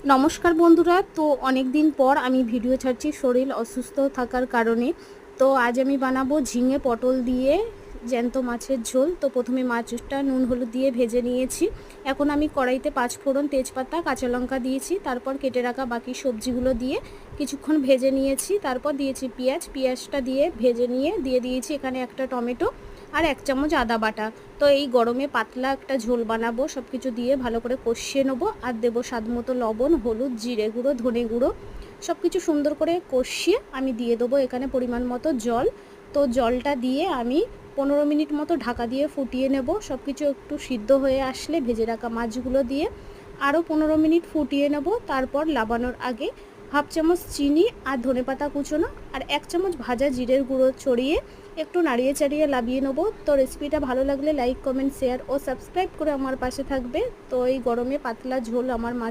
নমস্কার বন্ধুরা। তো অনেক দিন পর আমি ভিডিও ছাড়ছি শরীর অসুস্থ থাকার কারণে। তো আজ আমি বানাবো ঝিঙে পটল দিয়ে জ্যান্ত মাছের ঝোল। তো প্রথমে মাছটা নুন হলুদ দিয়ে ভেজে নিয়েছি। এখন আমি কড়াইতে 5 ফোড়ন, তেজপাতা, কাঁচা লঙ্কা দিয়েছি। তারপর কেটে রাখা বাকি সবজিগুলো দিয়ে কিছুক্ষণ ভেজে নিয়েছি। তারপর দিয়েছি পেঁয়াজটা দিয়ে ভেজে নিয়ে দিয়ে দিয়েছি এখানে একটা টমেটো আর 1 চামচ আদা বাটা। তো এই গরমে পাতলা একটা ঝোল বানাবো, সব কিছু দিয়ে ভালো করে কষিয়ে নেবো। আর দেবো স্বাদ মতো লবণ, হলুদ, জিরে গুঁড়ো, ধনে গুঁড়ো, সব কিছু সুন্দর করে কষিয়ে আমি দিয়ে দেবো এখানে পরিমাণ মতো জল। তো জলটা দিয়ে আমি 15 মিনিট মতো ঢাকা দিয়ে ফুটিয়ে নেব। সব কিছু একটু সিদ্ধ হয়ে আসলে ভেজে রাখা মাছগুলো দিয়ে আরও 15 মিনিট ফুটিয়ে নেব। তারপর নামানোর আগে হাফ চামচ চিনি আর ধনেপাতা কুচোনো আর 1 চামচ ভাজা জিরের গুঁড়ো ছড়িয়ে একটু নাড়িয়ে চাড়িয়ে নামিয়ে নেব। তো রেসিপিটা ভালো লাগলে লাইক, কমেন্ট, শেয়ার ও সাবস্ক্রাইব করে আমার পাশে থাকবে। তো এই গরমে পাতলা ঝোল আমার মাছ